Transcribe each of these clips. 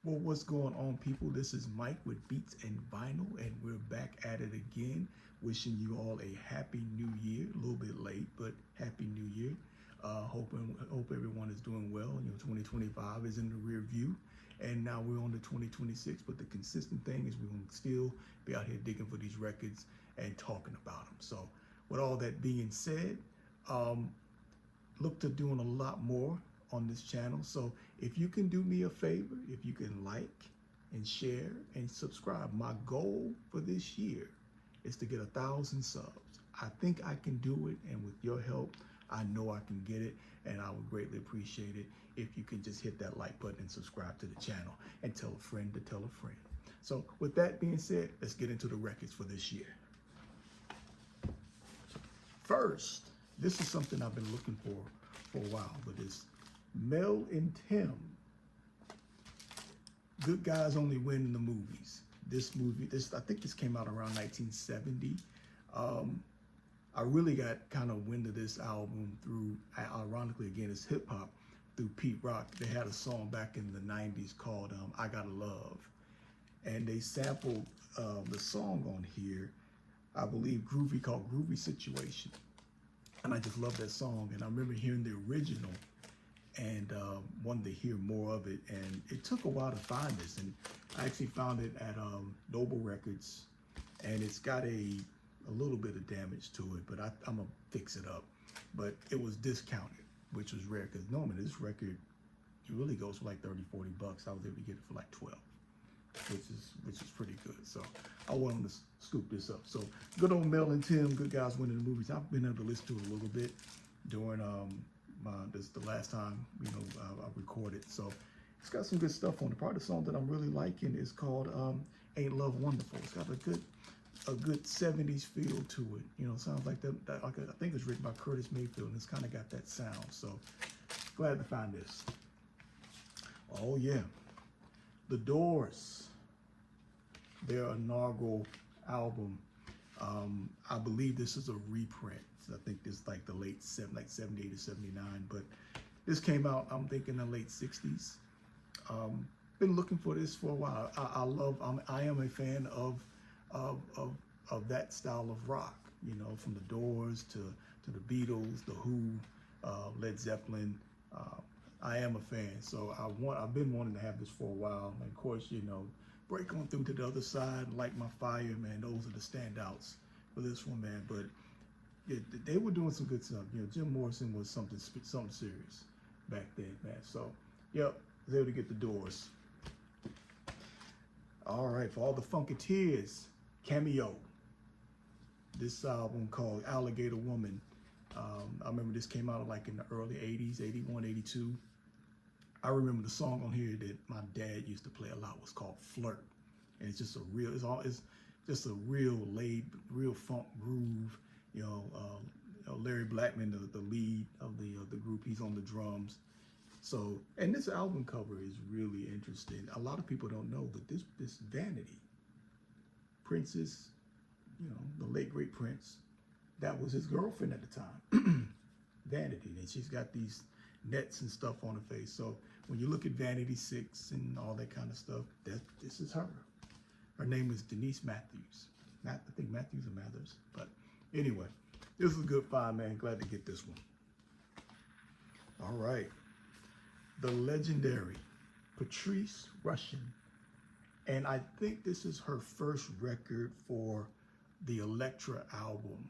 Well, what's going on, people? This is Mike with Beats and Vinyl, and we're back at it again. Wishing you all a happy new year. A little bit late, but happy new year. Hope everyone is doing well. 2025 is in the rear view, and now we're on to 2026. But the consistent thing is we're going to still be out here digging for these records and talking about them. So, with all that being said, look to doing a lot more on this channel. So if you can do me a favor, if you can like and share and subscribe, my goal for this year is to get 1,000 subs. I think I can do it, and with your help, I know I can get it, and I would greatly appreciate it if you can just hit that like button and subscribe to the channel and tell a friend to tell a friend. So with that being said, let's get into the records for this year. First, this is something I've been looking for a while, but it's Mel and Tim, Good Guys Only Win in the Movies. I think this came out around 1970. I really got kind of wind of this album through, ironically again, it's hip hop, through Pete Rock. They had a song back in the 90s called I Gotta Love. And they sampled the song on here, I believe called Groovy Situation. And I just love that song. And I remember hearing the original and wanted to hear more of it. And it took a while to find this. And I actually found it at Noble Records. And it's got a little bit of damage to it, but I'm going to fix it up. But it was discounted, which was rare, because normally this record, it really goes for like 30, 40 bucks. I was able to get it for like 12, which is pretty good. So I wanted to scoop this up. So good old Mel and Tim, Good Guys Winning the Movies. I've been able to listen to it a little bit during this the last time I recorded. So it's got some good stuff on it. Part of the song that I'm really liking is called "Ain't Love Wonderful." It's got a good 70s feel to it. Sounds like that I think it was written by Curtis Mayfield, and it's kind of got that sound. So glad to find this. Oh yeah, The Doors, their inaugural album. I believe this is a reprint. I think this is like the late 78 or 79, but this came out, I'm thinking, the late 60s. Been looking for this for a while. I am a fan of that style of rock, from the Doors to the Beatles, the Who, Led Zeppelin. I am a fan, so I've been wanting to have this for a while. And of course, Break On Through to the Other Side, Light My Fire, man, those are the standouts for this one, man. But they were doing some good stuff. Jim Morrison was something serious back then, man. So, yep, was able to get The Doors. All right, for all the Funketeers, Cameo. This album called Alligator Woman. I remember this came out like in the early 80s, 81, 82. I remember the song on here that my dad used to play a lot was called Flirt. And it's just it's just a real funk groove. Larry Blackman, the lead of the group, he's on the drums. So, and this album cover is really interesting. A lot of people don't know, but this Vanity, Prince's, the late great Prince, that was his girlfriend at the time. Vanity, and she's got these nets and stuff on her face. So when you look at Vanity 6 and all that kind of stuff, this is her. Her name is Denise Matthews. I think Matthews or Mathers. But anyway, this is a good find, man. Glad to get this one. All right. The legendary Patrice Rushen. And I think this is her first record for the Elektra album,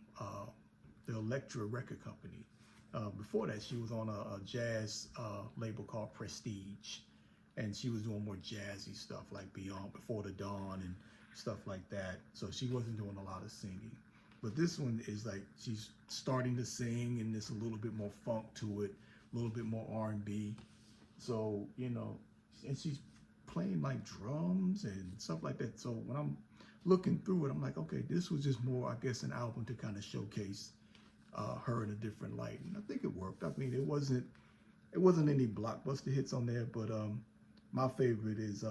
the Elektra record company. Before that, she was on a jazz label called Prestige, and she was doing more jazzy stuff like Before the Dawn and stuff like that. So she wasn't doing a lot of singing. But this one is like she's starting to sing, and there's a little bit more funk to it, a little bit more R&B. So, and she's playing like drums and stuff like that. So when I'm looking through it, I'm like, okay, this was just more, I guess, an album to kind of showcase her in a different light. And I think it worked. I mean, it wasn't any blockbuster hits on there, but my favorite is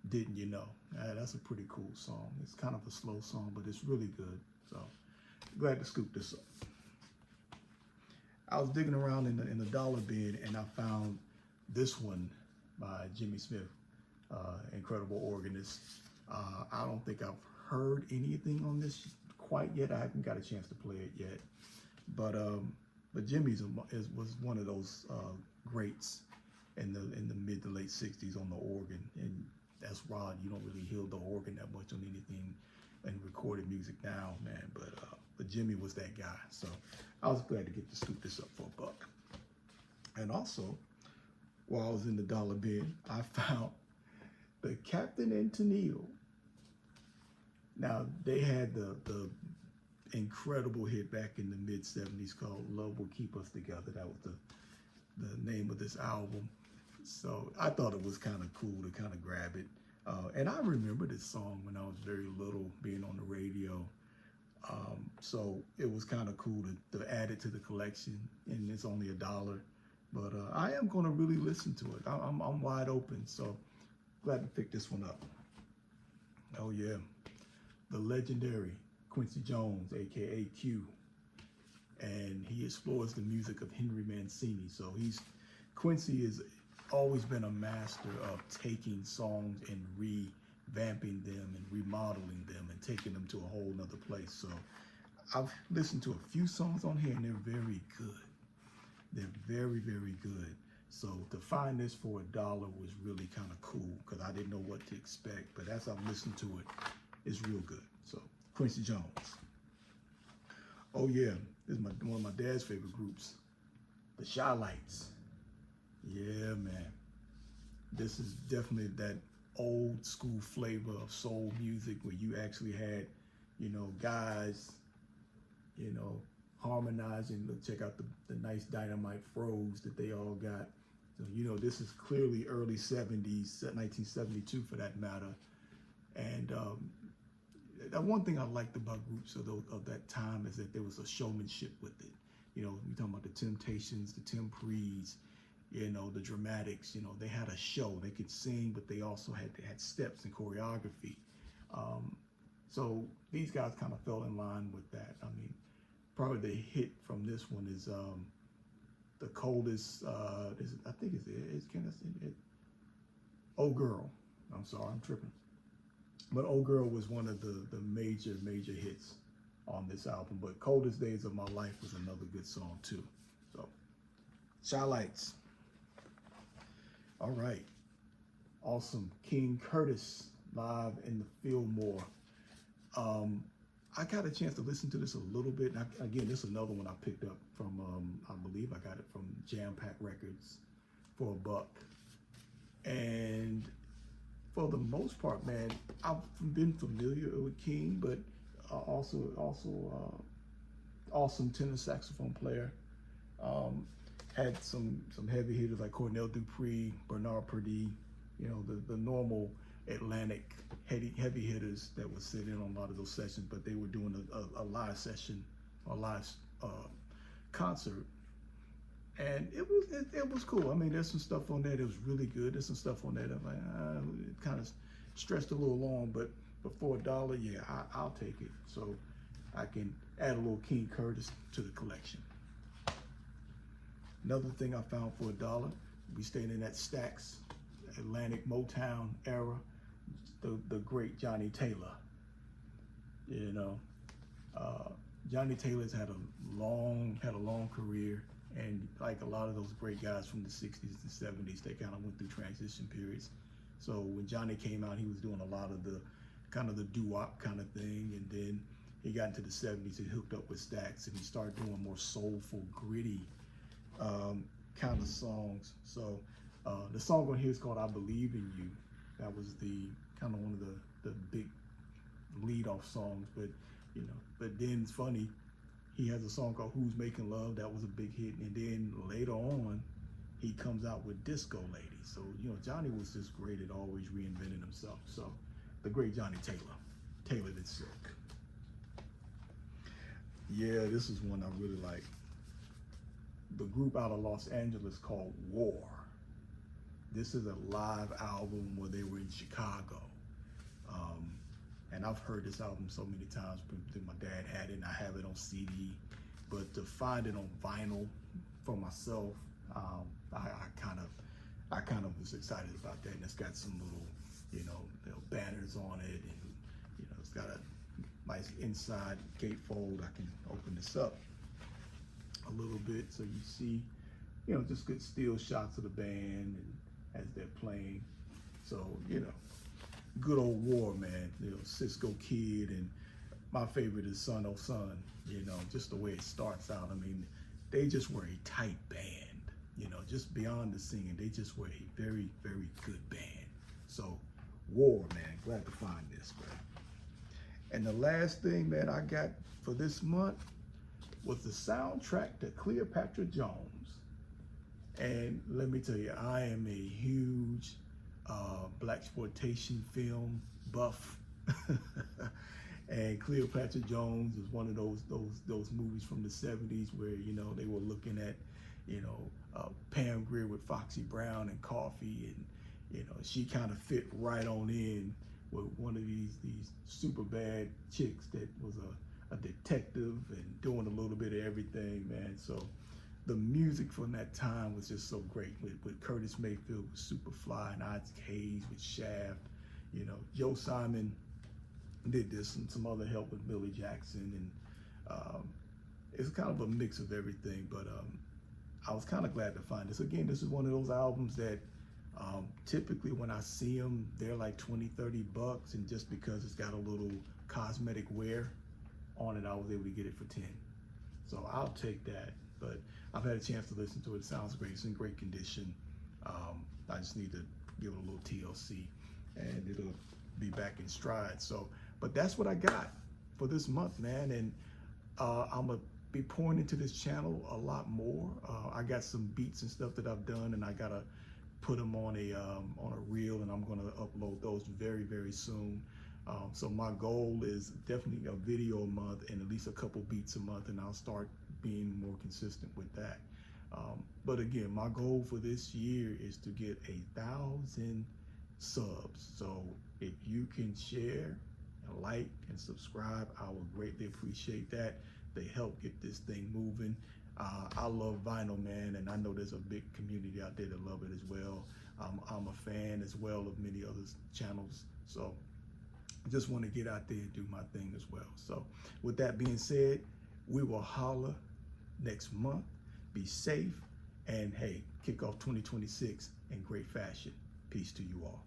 Didn't You Know? That's a pretty cool song. It's kind of a slow song, but it's really good. So glad to scoop this up. I was digging around in the dollar bin, and I found this one by Jimmy Smith. incredible organist. I don't think I've heard anything on this quite yet. I haven't got a chance to play it yet, but Jimmy's was one of those greats in the mid to late '60s on the organ, and that's Rod. You don't really hear the organ that much on anything in recorded music now, man. But Jimmy was that guy, so I was glad to get to scoop this up for $1. And also, while I was in the dollar bin, I found the Captain and Tennille. Now, they had the incredible hit back in the mid '70s called "Love Will Keep Us Together." That was the name of this album. So I thought it was kind of cool to kind of grab it. And I remember this song when I was very little, being on the radio. So it was kind of cool to add it to the collection, and it's only $1. But I am going to really listen to it. I'm wide open, so glad to pick this one up. Oh yeah, the legendary Quincy Jones, aka Q, and he explores the music of Henry Mancini. So Quincy has always been a master of taking songs and revamping them and remodeling them and taking them to a whole nother place. So I've listened to a few songs on here, and they're very good. They're very, very good. So to find this for $1 was really kind of cool, because I didn't know what to expect. But as I've listened to it, it's real good. So Quincy Jones. Oh yeah, this is one of my dad's favorite groups, the Chi-Lites. Yeah, man. This is definitely that old school flavor of soul music where you actually had, guys, harmonizing. Look, check out the nice dynamite froze that they all got. So, this is clearly early 70s, 1972 for that matter. And that one thing I liked about groups of that time is that there was a showmanship with it. You're talking about the Temptations, the Temprees, the Dramatics. They had a show. They could sing, but they also had steps and choreography. So these guys kind of fell in line with that. I mean, probably the hit from this one is the coldest. I think it's Oh Girl. I'm sorry, I'm tripping. But Oh Girl was one of the major hits on this album. But Coldest Days of My Life was another good song too. So, Chi-Lites. All right. Awesome. King Curtis live in the Fillmore. I got a chance to listen to this a little bit. And again, this is another one I picked up from, I believe I got it from Jam Pack Records for $1. And for the most part, man, I've been familiar with King, but also awesome tenor saxophone player. Had some heavy hitters like Cornell Dupree, Bernard Purdie, the normal Atlantic heavy hitters that would sit in on a lot of those sessions, but they were doing a live session, a live concert, and it was cool. I mean, there's some stuff on there that was really good. There's some stuff on there that it kind of stretched a little long, but for $1, yeah, I'll take it. So I can add a little King Curtis to the collection. Another thing I found for $1, we stayed in that Stax, Atlantic Motown era, the great Johnny Taylor. Johnny Taylor's had a long career, and like a lot of those great guys from the 60s and 70s, they kind of went through transition periods. So when Johnny came out, he was doing a lot of the doo-wop kind of thing, and then he got into the 70s and hooked up with Stax, and he started doing more soulful, gritty kind of songs. So the song on here is called "I Believe in You." That was the kind of one of the big lead-off songs, but then it's funny, he has a song called "Who's Making Love." That was a big hit, and then later on he comes out with "Disco Lady." So Johnny was just great at always reinventing himself. So the great Johnny Taylor, Tailored in Silk. Yeah, this is one I really like. The group out of Los Angeles called War. This is a live album where they were in Chicago. And I've heard this album so many times. My dad had it, and I have it on CD. But to find it on vinyl for myself, I kind of was excited about that. And it's got some little banners on it, and it's got a nice inside gatefold. I can open this up a little bit so you see, just good still shots of the band and as they're playing. So, good old War, man. Cisco Kid, and my favorite is Son Oh Son. Just the way it starts out. I mean, they just were a tight band. Just beyond the singing, they just were a very, very good band. So, War, man. Glad to find this, man. And the last thing that I got for this month was the soundtrack to Cleopatra Jones. And let me tell you, I am a huge blaxploitation film buff. And Cleopatra Jones is one of those movies from the 70s where they were looking at Pam Grier with Foxy Brown and Coffee, and she kind of fit right on in with one of these super bad chicks that was a detective and doing a little bit of everything, man. So the music from that time was just so great with Curtis Mayfield with Superfly and Isaac Hayes with Shaft. Joe Simon did this and some other help with Billy Jackson, and it's kind of a mix of everything, but I was kind of glad to find this. Again, this is one of those albums that typically when I see them, they're like $20-30, and just because it's got a little cosmetic wear on it, I was able to get it for 10. So I'll take that. But I've had a chance to listen to it. It sounds great. It's in great condition. I just need to give it a little TLC, and it'll be back in stride. So, but that's what I got for this month, man. And I'm gonna be pouring into this channel a lot more. I got some beats and stuff that I've done, and I gotta put them on a reel, and I'm gonna upload those very, very soon. So my goal is definitely a video a month and at least a couple beats a month, and I'll start being more consistent with that. But again, my goal for this year is to get 1,000 subs. So if you can share and like and subscribe, I will greatly appreciate that. They help get this thing moving. I love vinyl, man, and I know there's a big community out there that love it as well. I'm a fan as well of many other channels. So I just want to get out there and do my thing as well. So with that being said, we will holler next month. Be safe, and hey, kick off 2026 in great fashion. Peace to you all.